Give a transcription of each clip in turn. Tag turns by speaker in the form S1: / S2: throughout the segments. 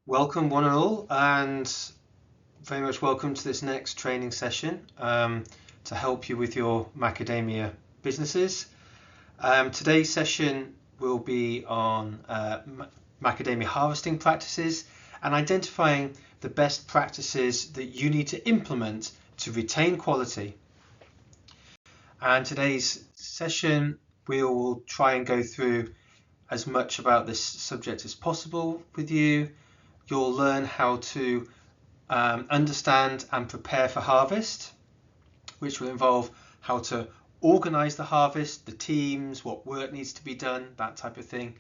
S1: Welcome one and all, and very much welcome to this next training session to help you with your macadamia businesses. Today's session will be on macadamia harvesting practices and identifying the best practices that you need to implement to retain quality. And today's session we will try and go through as much about this subject as possible with you. You'll learn how to understand and prepare for harvest, which will involve how to organize the harvest, the teams, what work needs to be done, that type of thing.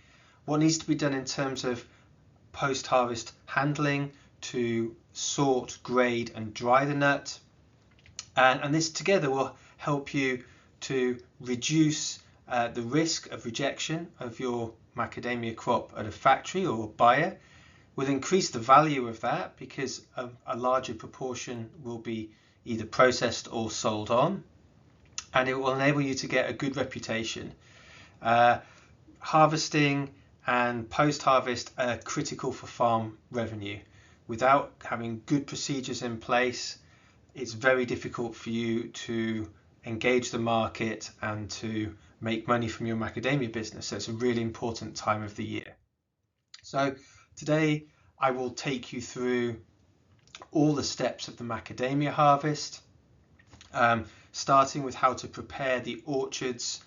S1: What needs to be done in terms of post-harvest handling to sort, grade and dry the nut. And this together will help you to reduce the risk of rejection of your macadamia crop at a factory or a buyer. Will increase the value of that because a larger proportion will be either processed or sold on, and it will enable you to get a good reputation. Harvesting and post-harvest are critical for farm revenue. Without having good procedures in place, it's very difficult for you to engage the market and to make money from your macadamia business. So it's a really important time of the year. So today I will take you through all the steps of the macadamia harvest, starting with how to prepare the orchards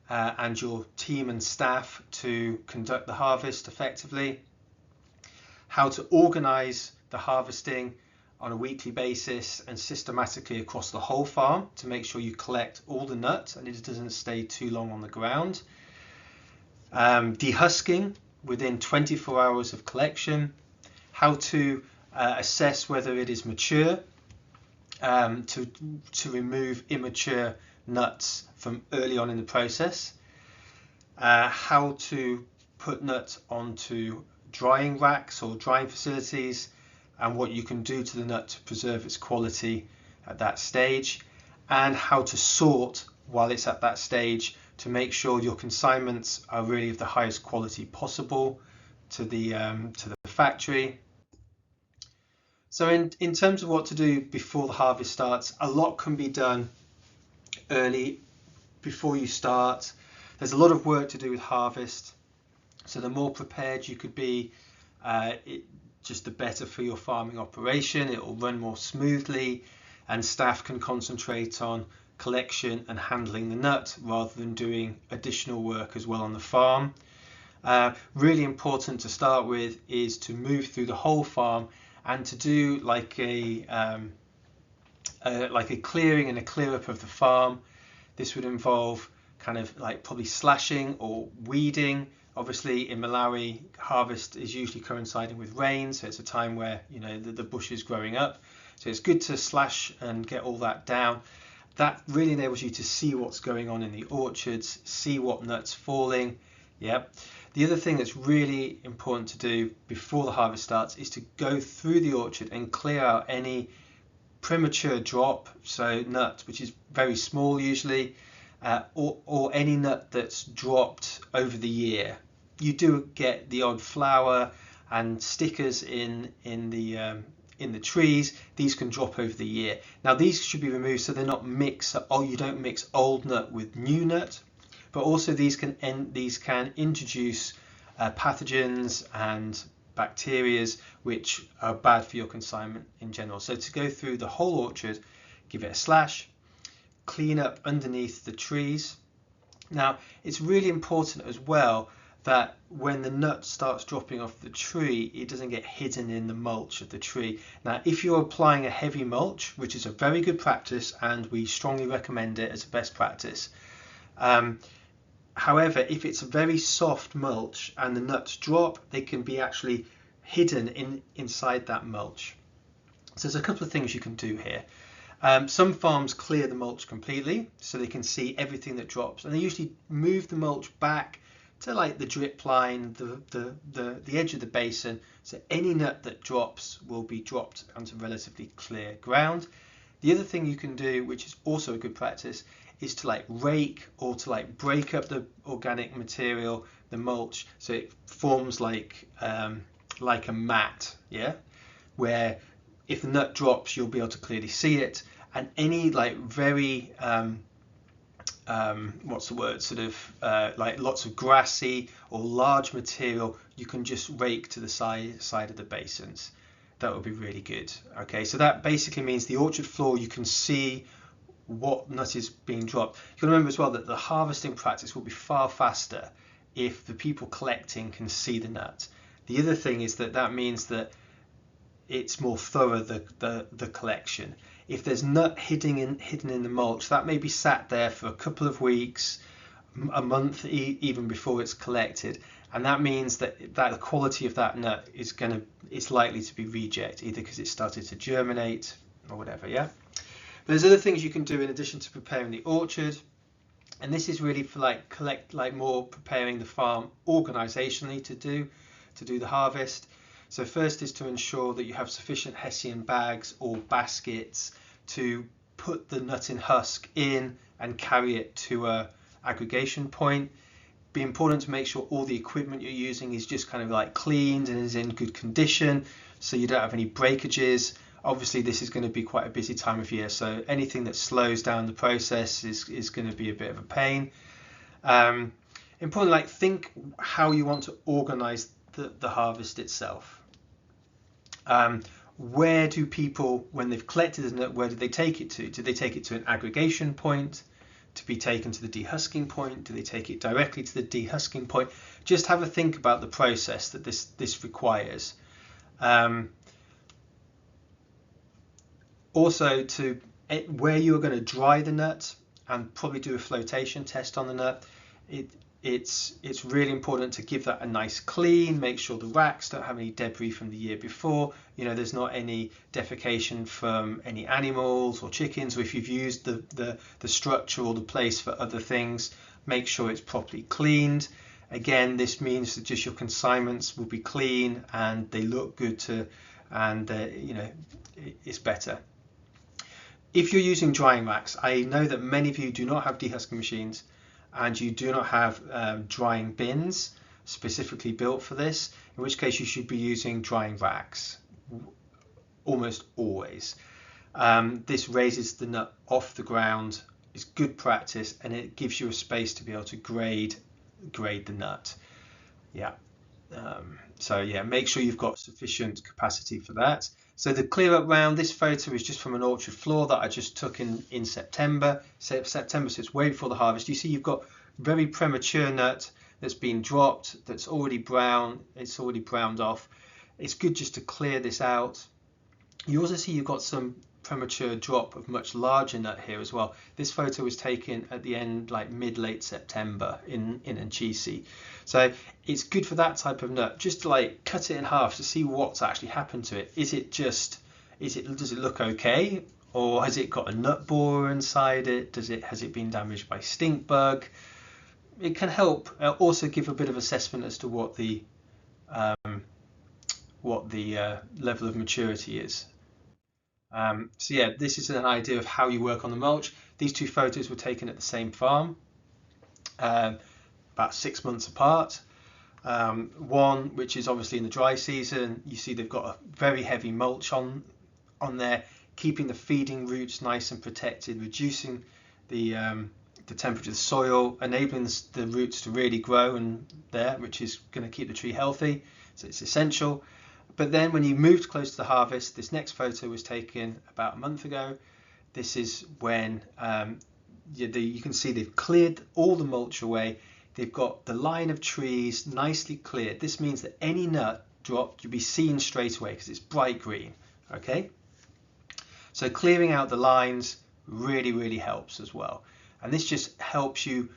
S1: and your team and staff to conduct the harvest effectively, how to organize the harvesting on a weekly basis and systematically across the whole farm to make sure you collect all the nut and it doesn't stay too long on the ground, dehusking within 24 hours of collection, how to assess whether it is mature, to remove immature nuts from early on in the process, how to put nut onto drying racks or drying facilities and what you can do to the nut to preserve its quality at that stage, and how to sort while it's at that stage to make sure your consignments are really of the highest quality possible to the factory. So in terms of what to do before the harvest starts, a lot can be done early before you start. There's a lot of work to do with harvest, so the more prepared you could be, just the better for your farming operation. It will run more smoothly and staff can concentrate on collection and handling the nut rather than doing additional work as well on the farm. Really important to start with is to move through the whole farm and to do like a clearing and a clear up of the farm. This would involve kind of like probably slashing or weeding. Obviously in Malawi, harvest is usually coinciding with rain, so it's a time where the bush is growing up. So it's good to slash and get all that down. That really enables you to see what's going on in the orchards, see what nuts falling. Yep. The other thing that's really important to do before the harvest starts is to go through the orchard and clear out any premature drop, so nut which is very small usually, or any nut that's dropped over the year. You do get the odd flower and stickers in the trees. These can drop over the year. Now these should be removed so they're not mixed. You don't mix old nut with new nut. But also these can introduce pathogens and bacteria which are bad for your consignment in general. So to go through the whole orchard, give it a slash, clean up underneath the trees. Now it's really important as well that when the nut starts dropping off the tree, it doesn't get hidden in the mulch of the tree. Now if you're applying a heavy mulch, which is a very good practice and we strongly recommend it as a best practice, however, if it's a very soft mulch and the nuts drop, they can be actually hidden inside that mulch. So there's a couple of things you can do here. Some farms clear the mulch completely so they can see everything that drops, and they usually move the mulch back to like the drip line, the edge of the basin, so any nut that drops will be dropped onto relatively clear ground. The other thing you can do, which is also a good practice, is to like rake or to like break up the organic material, the mulch, so it forms like like a mat, yeah, where if the nut drops, you'll be able to clearly see it, and any like very what's the word, sort of like lots of grassy or large material, you can just rake to the side of the basins. That would be really good. Okay, so that basically means the orchard floor, you can see what nut is being dropped. You can remember as well that the harvesting practice will be far faster if the people collecting can see the nut. The other thing is that means that it's more thorough, the collection. If there's nut hidden in the mulch, that may be sat there for a couple of weeks, a month even before it's collected, and that means that the quality of that nut is likely to be reject, either because it started to germinate or whatever. Yeah. But there's other things you can do in addition to preparing the orchard, and this is really for more preparing the farm organisationally to do the harvest. So first is to ensure that you have sufficient Hessian bags or baskets to put the nut in husk in and carry it to a aggregation point. Be important to make sure all the equipment you're using is just kind of like cleaned and is in good condition, so you don't have any breakages. Obviously this is going to be quite a busy time of year, so anything that slows down the process is going to be a bit of a pain. Important, like, think how you want to organize the harvest itself. Where do people, when they've collected the nut, where do they take it to? Do they take it to an aggregation point to be taken to the dehusking point? Do they take it directly to the dehusking point? Just have a think about the process that this requires. Also, to where you're going to dry the nut and probably do a flotation test on the nut, it's really important to give that a nice clean, make sure the racks don't have any debris from the year before, there's not any defecation from any animals or chickens, or if you've used the structure or the place for other things, make sure it's properly cleaned. Again, this means that just your consignments will be clean and they look good it's better. If you're using drying racks, I know that many of you do not have dehusking machines and you do not have drying bins specifically built for this, in which case you should be using drying racks almost always. This raises the nut off the ground, it's good practice, and it gives you a space to be able to grade the nut. Yeah. So yeah, make sure you've got sufficient capacity for that. So the clear up round, this photo is just from an orchard floor that I just took in September, so it's way before the harvest. You see you've got very premature nut that's been dropped, that's already brown, it's already browned off. It's good just to clear this out. You also see you've got some premature drop of much larger nut here as well. This photo was taken at the end, like mid-late September in Anchisi. So it's good for that type of nut, just to like cut it in half to see what's actually happened to it. Does it look okay, or has it got a nut borer inside it? Has it been damaged by stink bug? It can help also give a bit of assessment as to what the level of maturity is. So yeah, this is an idea of how you work on the mulch. These two photos were taken at the same farm, about 6 months apart. One which is obviously in the dry season, you see they've got a very heavy mulch on there, keeping the feeding roots nice and protected, reducing the temperature of the soil, enabling the roots to really grow which is going to keep the tree healthy, so it's essential. But then when you moved close to the harvest, this next photo was taken about a month ago. This is when you can see they've cleared all the mulch away. They've got the line of trees nicely cleared. This means that any nut dropped, you'll be seen straight away because it's bright green. Okay, so clearing out the lines really, really helps as well. And this just helps you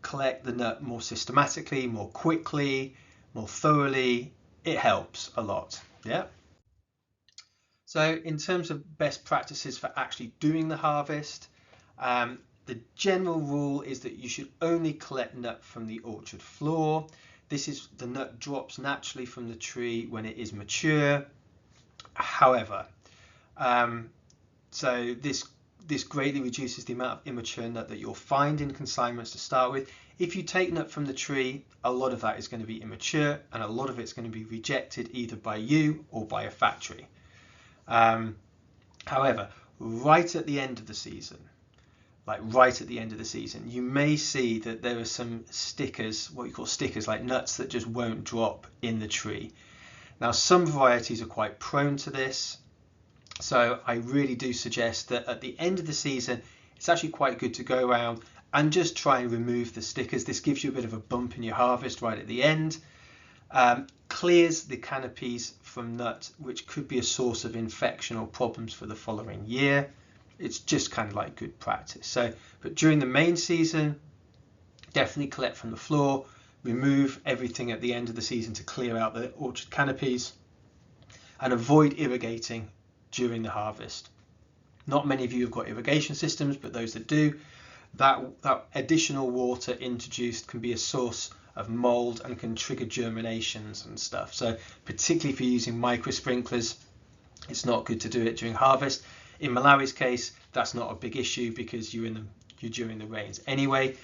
S1: collect the nut more systematically, more quickly, more thoroughly. It helps a lot. Yeah. So in terms of best practices for actually doing the harvest, the general rule is that you should only collect nut from the orchard floor. The nut drops naturally from the tree when it is mature. However, so this this greatly reduces the amount of immature nut that you'll find in consignments to start with. If you take nut from the tree, a lot of that is going to be immature, and a lot of it's going to be rejected either by you or by a factory. However, right at the end of the season, you may see that there are some stickers, what you call stickers, like nuts that just won't drop in the tree. Now, some varieties are quite prone to this, so I really do suggest that at the end of the season, it's actually quite good to go around and just try and remove the stickers. This gives you a bit of a bump in your harvest right at the end. Clears the canopies from nut, which could be a source of infection or problems for the following year. It's just kind of like good practice. So, but during the main season, definitely collect from the floor, remove everything at the end of the season to clear out the orchard canopies, and avoid irrigating during the harvest. Not many of you have got irrigation systems, but those that do, that additional water introduced can be a source of mold and can trigger germinations and stuff. So particularly if you're using micro sprinklers, it's not good to do it during harvest. In Malawi's case, that's not a big issue because you're during the rains anyway.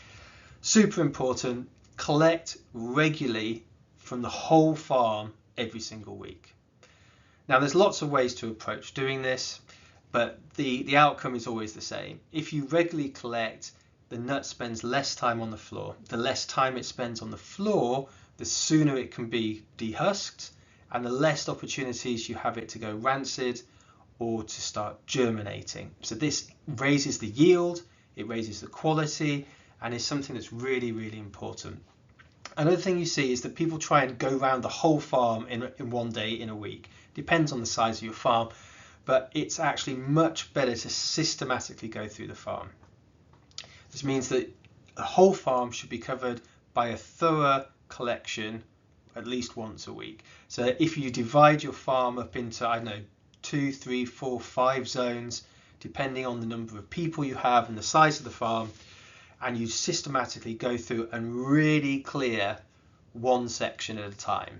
S1: Super important, collect regularly from the whole farm every single week. Now, there's lots of ways to approach doing this, but the outcome is always the same. If you regularly collect, the nut spends less time on the floor. The less time it spends on the floor, the sooner it can be dehusked, and the less opportunities you have it to go rancid or to start germinating. So this raises the yield, it raises the quality, and is something that's really, really important. Another thing you see is that people try and go around the whole farm in one day, in a week. Depends on the size of your farm, but it's actually much better to systematically go through the farm. This means that the whole farm should be covered by a thorough collection at least once a week. So if you divide your farm up into, I don't know, 2, 3, 4, 5 zones, depending on the number of people you have and the size of the farm, and you systematically go through and really clear one section at a time.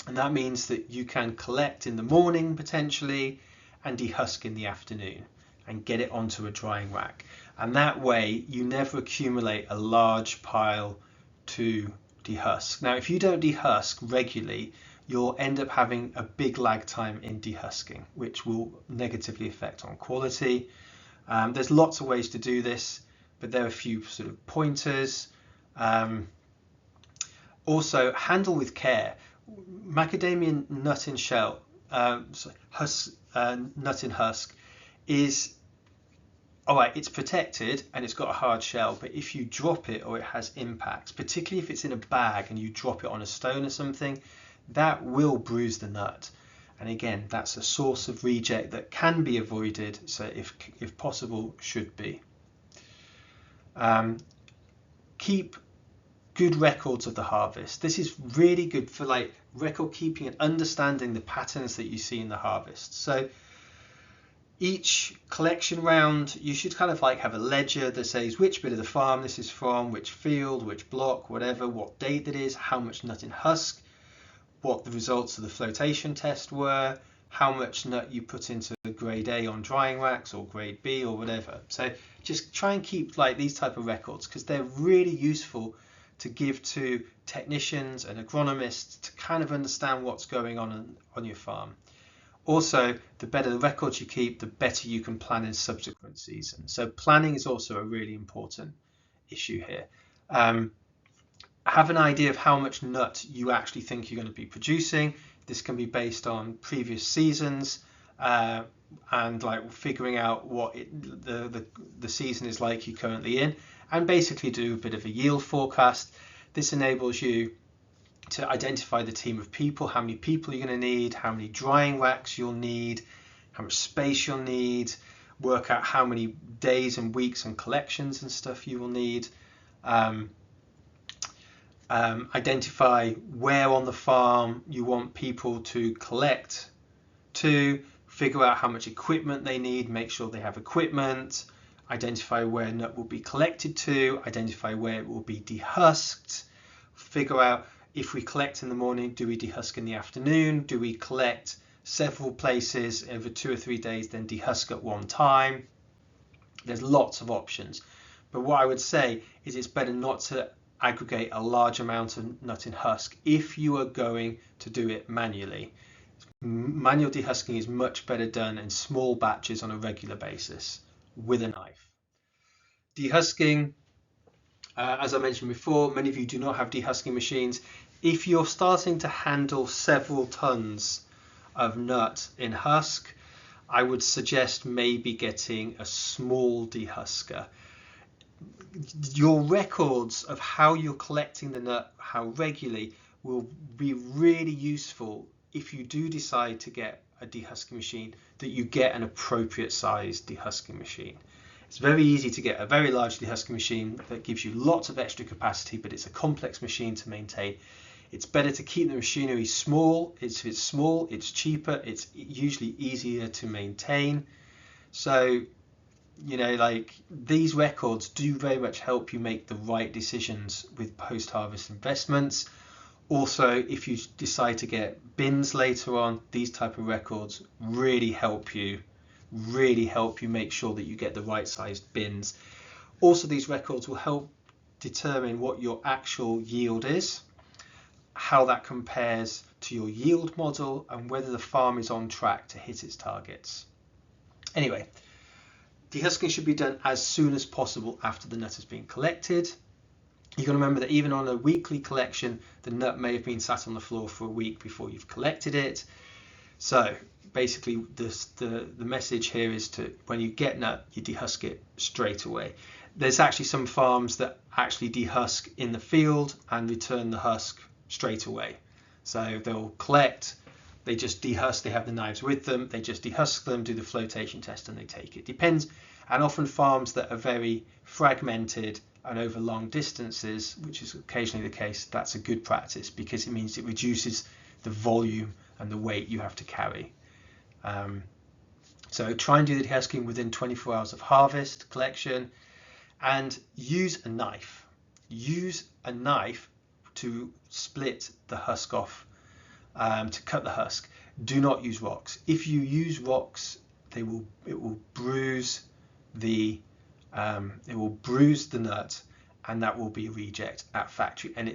S1: And that means that you can collect in the morning potentially and dehusk in the afternoon and get it onto a drying rack. And that way you never accumulate a large pile to dehusk. Now, if you don't dehusk regularly, you'll end up having a big lag time in dehusking, which will negatively affect on quality. There's lots of ways to do this, but there are a few sort of pointers. Also, handle with care. Macadamia nut in shell, nut in husk is, all right, it's protected and it's got a hard shell, but if you drop it or it has impacts, particularly if it's in a bag and you drop it on a stone or something, that will bruise the nut. And again, that's a source of reject that can be avoided, so if possible, should be. Keep good records of the harvest. This is really good for like record keeping and understanding the patterns that you see in the harvest. So each collection round, you should kind of like have a ledger that says which bit of the farm this is from, which field, which block, whatever, what date it is, how much nut in husk, what the results of the flotation test were, how much nut you put into grade A on drying racks or grade B or whatever. So just try and keep like these type of records because they're really useful to give to technicians and agronomists to kind of understand what's going on your farm. Also, the better the records you keep, the better you can plan in subsequent seasons. So planning is also a really important issue here. Have an idea of how much nut you actually think you're going to be producing. This can be based on previous seasons and like figuring out what the season is like you're currently in, and basically do a bit of a yield forecast. This enables you to identify the team of people, how many people you're going to need, how many drying racks you'll need, how much space you'll need, work out how many days and weeks and collections and stuff you will need. Identify where on the farm you want people to collect to, figure out how much equipment they need, make sure they have equipment, identify where nut will be collected to, identify where it will be dehusked, figure out if we collect in the morning, do we dehusk in the afternoon, do we collect several places over 2 or 3 days, then dehusk at one time. There's lots of options, but what I would say is it's better not to aggregate a large amount of nut in husk if you are going to do it manually. Manual dehusking is much better done in small batches on a regular basis with a knife. Dehusking, as I mentioned before, many of you do not have dehusking machines. If you're starting to handle several tons of nut in husk, I would suggest maybe getting a small dehusker. Your records of how you're collecting the nut, how regularly, will be really useful if you do decide to get a dehusking machine, that you get an appropriate size dehusking machine. It's very easy to get a very large dehusking machine that gives you lots of extra capacity, but it's a complex machine to maintain. It's better to keep the machinery small. If it's small, it's cheaper, it's usually easier to maintain. So, you know, like, these records do very much help you make the right decisions with post-harvest investments. Also, if you decide to get bins later on, these type of records really help you make sure that you get the right sized bins. Also, these records will help determine what your actual yield is, how that compares to your yield model, and whether the farm is on track to hit its targets. Anyway, dehusking should be done as soon as possible after the nut has been collected. You've got to remember that even on a weekly collection, the nut may have been sat on the floor for a week before you've collected it. So basically, the message here is to, when you get nut, you dehusk it straight away. There's actually some farms that actually dehusk in the field and return the husk straight away. So they'll collect, they just dehusk, they have the knives with them, they just dehusk them, do the flotation test, and they take it. Depends, and often farms that are very fragmented and over long distances, which is occasionally the case, that's a good practice because it means it reduces the volume and the weight you have to carry. So try and do the dehusking within 24 hours of harvest collection, and use a knife. Use a knife to split the husk off, to cut the husk. Do not use rocks. If you use rocks, it will bruise the nut, and that will be a reject at factory. And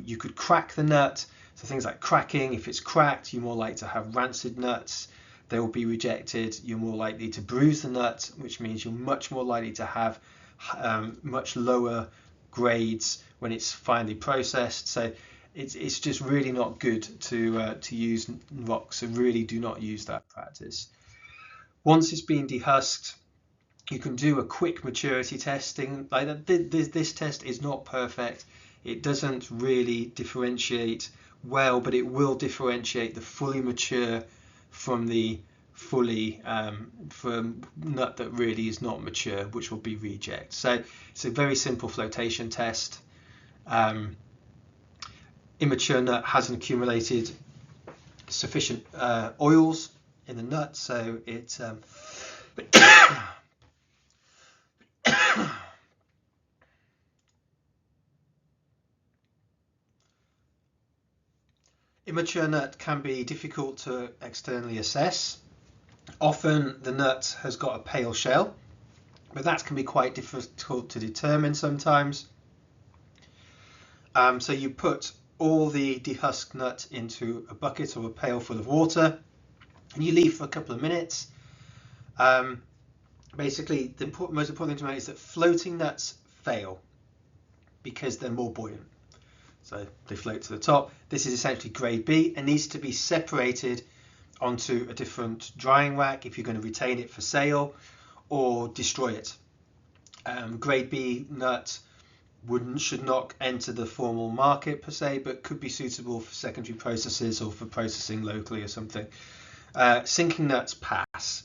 S1: you could crack the nut, so things like cracking. If it's cracked, you're more likely to have rancid nuts. They will be rejected. You're more likely to bruise the nut, which means you're much more likely to have much lower grades when it's finally processed. So it's just really not good to use rocks. So really do not use that practice. Once it's been dehusked, you can do a quick maturity testing. Like this test is not perfect. It doesn't really differentiate well, but it will differentiate the fully mature from the from nut that really is not mature, which will be reject. So it's a very simple flotation test. Immature nut hasn't accumulated sufficient oils in the nut, so it immature nut can be difficult to externally assess. Often the nut has got a pale shell, but that can be quite difficult to determine sometimes. So you put all the dehusked nut into a bucket or a pail full of water, and you leave for a couple of minutes. Basically, the most important thing to note is that floating nuts fail because they're more buoyant. So they float to the top. This is essentially grade B and needs to be separated onto a different drying rack if you're going to retain it for sale or destroy it. Grade B nut should not enter the formal market per se, but could be suitable for secondary processes or for processing locally or something. Sinking nuts pass.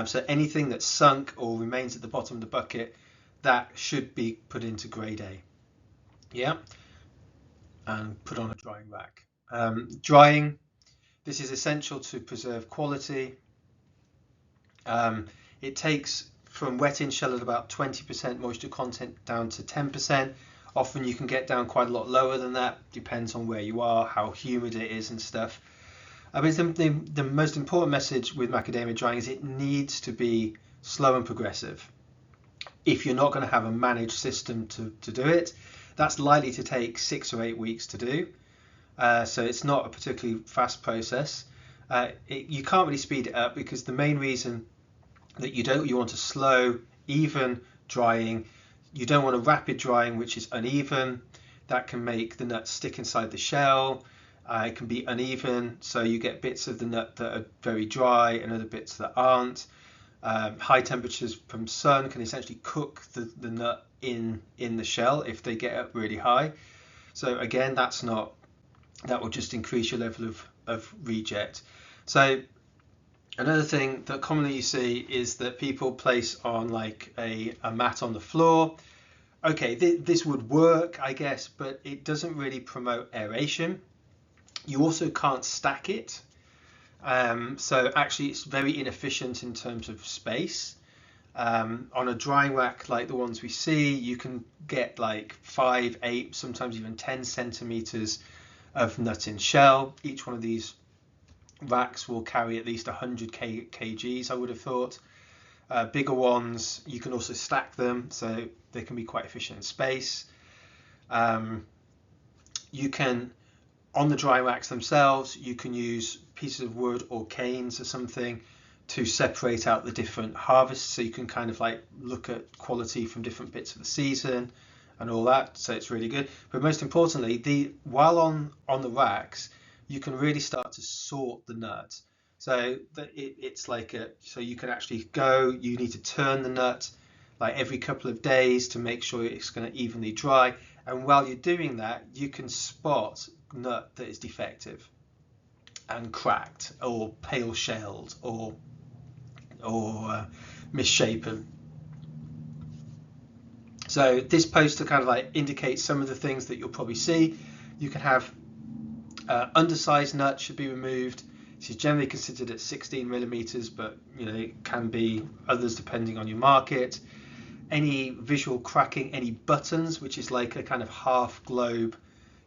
S1: So anything that's sunk or remains at the bottom of the bucket, that should be put into grade A. Yeah, and put on a drying rack. Drying, this is essential to preserve quality. It takes from wet in shell at about 20% moisture content down to 10%. Often you can get down quite a lot lower than that, depends on where you are, how humid it is and stuff. I mean, the most important message with macadamia drying is it needs to be slow and progressive. if you're not going to have a managed system to do it, that's likely to take 6 or 8 weeks to do. So it's not a particularly fast process. You can't really speed it up because the main reason that you want a slow, even drying. You don't want a rapid drying, which is uneven. That can make the nut stick inside the shell. It can be uneven, so you get bits of the nut that are very dry and other bits that aren't. High temperatures from sun can essentially cook the nut in the shell if they get up really high. So again, that will just increase your level of reject. So another thing that commonly you see is that people place on like a mat on the floor. Okay, this would work, I guess, but it doesn't really promote aeration. You also can't stack it. So actually it's very inefficient in terms of space. On a drying rack like the ones we see, you can get like 5, 8, sometimes even 10 centimeters of nut in shell. Each one of these racks will carry at least 100 kgs, I would have thought. Bigger ones, you can also stack them, so they can be quite efficient in space. You can, on the dry racks themselves, you can use pieces of wood or canes or something to separate out the different harvests, so you can kind of like look at quality from different bits of the season and all that, so it's really good. But most importantly, while on the racks, you can really start to sort the nut. So that it's like so you can actually you need to turn the nut like every couple of days to make sure it's going to evenly dry. And while you're doing that, you can spot nut that is defective and cracked or pale shelled or misshapen. So this poster kind of like indicates some of the things that you'll probably see. You can have undersized nut should be removed. This is generally considered at 16 millimeters, but it can be others depending on your market. Any visual cracking, any buttons, which is like a kind of half globe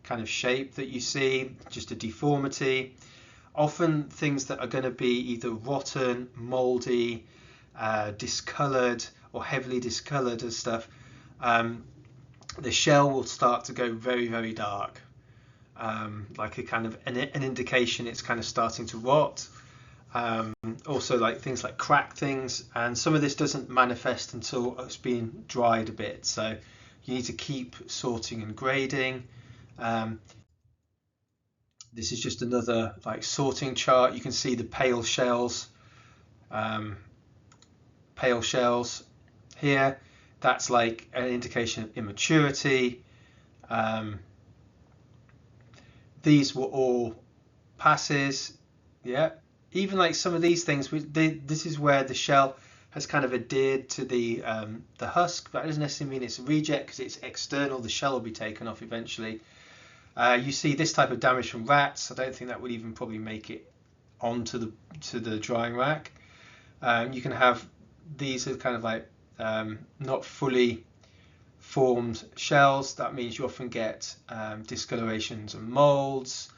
S1: kind of shape that you see, just a deformity. Often things that are going to be either rotten, moldy, discolored or heavily discolored and stuff. The shell will start to go very, very dark. Like a kind of an indication it's kind of starting to rot. Also like things like cracked things, and some of this doesn't manifest until it's been dried a bit, so you need to keep sorting and grading. This is just another like sorting chart. You can see the pale shells here. That's like an indication of immaturity. These were all passes. Yeah, even like some of these things, this is where the shell has kind of adhered to the husk. That doesn't necessarily mean it's a reject because it's external. The shell will be taken off eventually. You see this type of damage from rats. I don't think that would even probably make it onto the drying rack. You can have these are kind of like not fully formed shells. That means you often get discolorations and molds.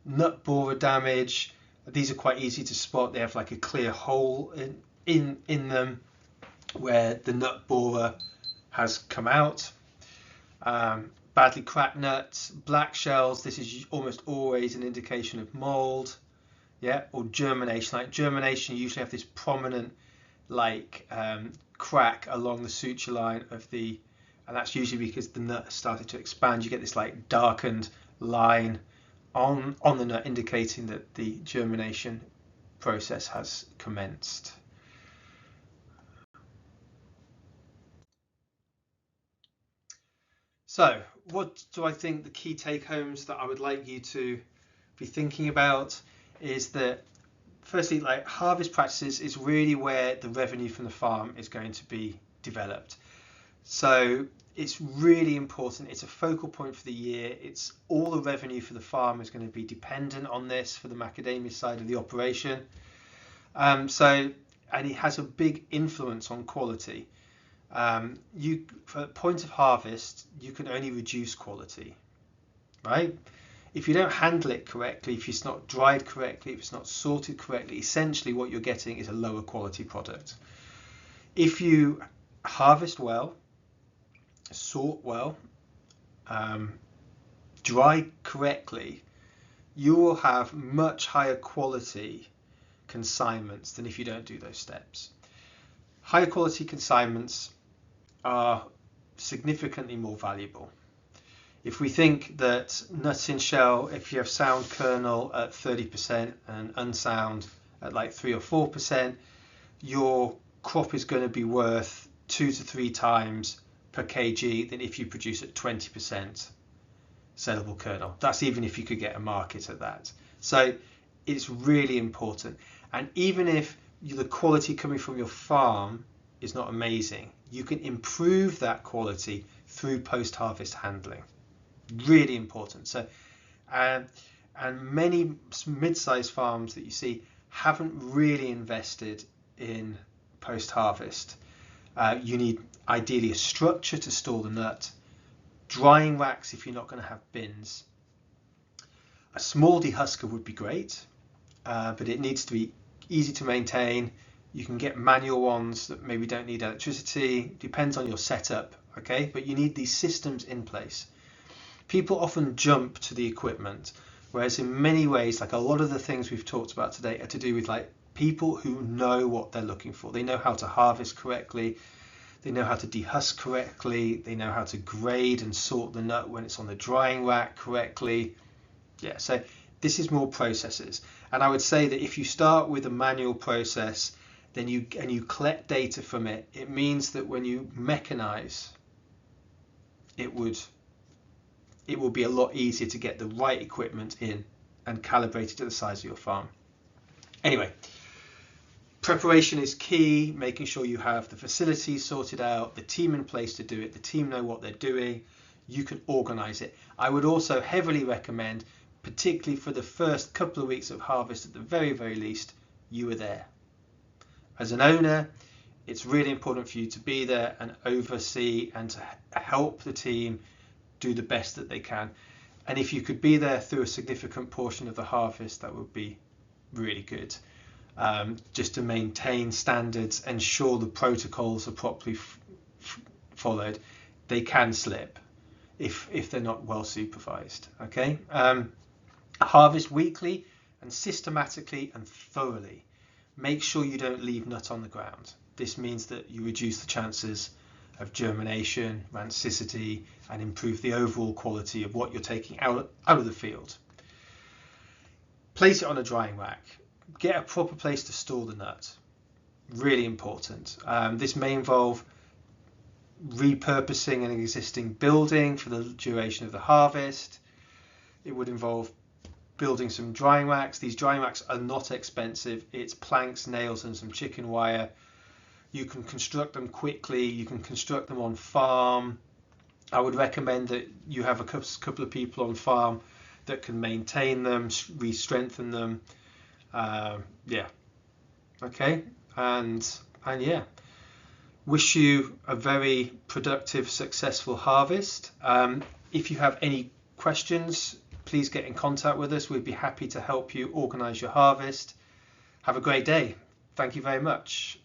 S1: Nut borer damage. These are quite easy to spot. They have like a clear hole in them where the nut borer has come out. Badly cracked nuts, black shells. This is almost always an indication of mold, yeah, or germination. Like germination, you usually have this prominent like crack along the suture line of the, and that's usually because the nut has started to expand. You get this like darkened line on the nut indicating that the germination process has commenced. So what do I think the key take homes that I would like you to be thinking about is that firstly, like harvest practices is really where the revenue from the farm is going to be developed. So it's really important. It's a focal point for the year. It's all the revenue for the farm is going to be dependent on this for the macadamia side of the operation. And it has a big influence on quality. For point of harvest, you can only reduce quality, right? If you don't handle it correctly, if it's not dried correctly, if it's not sorted correctly, essentially what you're getting is a lower quality product. If you harvest well, sort well, dry correctly, you will have much higher quality consignments than if you don't do those steps. Higher quality consignments are significantly more valuable. If we think that nuts in shell, if you have sound kernel at 30% and unsound at like 3 or 4%, your crop is going to be worth 2 to 3 times per kg than if you produce at 20% sellable kernel. That's even if you could get a market at that. So it's really important. And even if the quality coming from your farm is not amazing, you can improve that quality through post-harvest handling. Really important. So and many mid-sized farms that you see haven't really invested in post-harvest. You need ideally a structure to store the nut, drying racks if you're not going to have bins. A small dehusker would be great, but it needs to be easy to maintain. You can get manual ones that maybe don't need electricity, depends on your setup, okay? But you need these systems in place. People often jump to the equipment, whereas in many ways, like a lot of the things we've talked about today are to do with like people who know what they're looking for. They know how to harvest correctly, they know how to dehusk correctly, they know how to grade and sort the nut when it's on the drying rack correctly. Yeah, so this is more processes. And I would say that if you start with a manual process, then you collect data from it, it means that when you mechanize, it will be a lot easier to get the right equipment in and calibrate it to the size of your farm. Anyway, preparation is key, making sure you have the facilities sorted out, the team in place to do it, the team know what they're doing, you can organize it. I would also heavily recommend, particularly for the first couple of weeks of harvest at the very, very least, you are there. As an owner, it's really important for you to be there and oversee and to help the team do the best that they can. And if you could be there through a significant portion of the harvest, that would be really good. Just to maintain standards, ensure the protocols are properly followed. They can slip if they're not well supervised. Okay. Harvest weekly and systematically and thoroughly. Make sure you don't leave nut on the ground. This means that you reduce the chances of germination, rancidity, and improve the overall quality of what you're taking out of the field. Place it on a drying rack. Get a proper place to store the nut. Really important. This may involve repurposing an existing building for the duration of the harvest. It would involve building some drying racks. These drying racks are not expensive. It's planks, nails, and some chicken wire. You can construct them quickly. You can construct them on farm. I would recommend that you have a couple of people on farm that can maintain them, re-strengthen them. Yeah. Okay. And yeah. Wish you a very productive, successful harvest. If you have any questions, please get in contact with us. We'd be happy to help you organise your harvest. Have a great day. Thank you very much.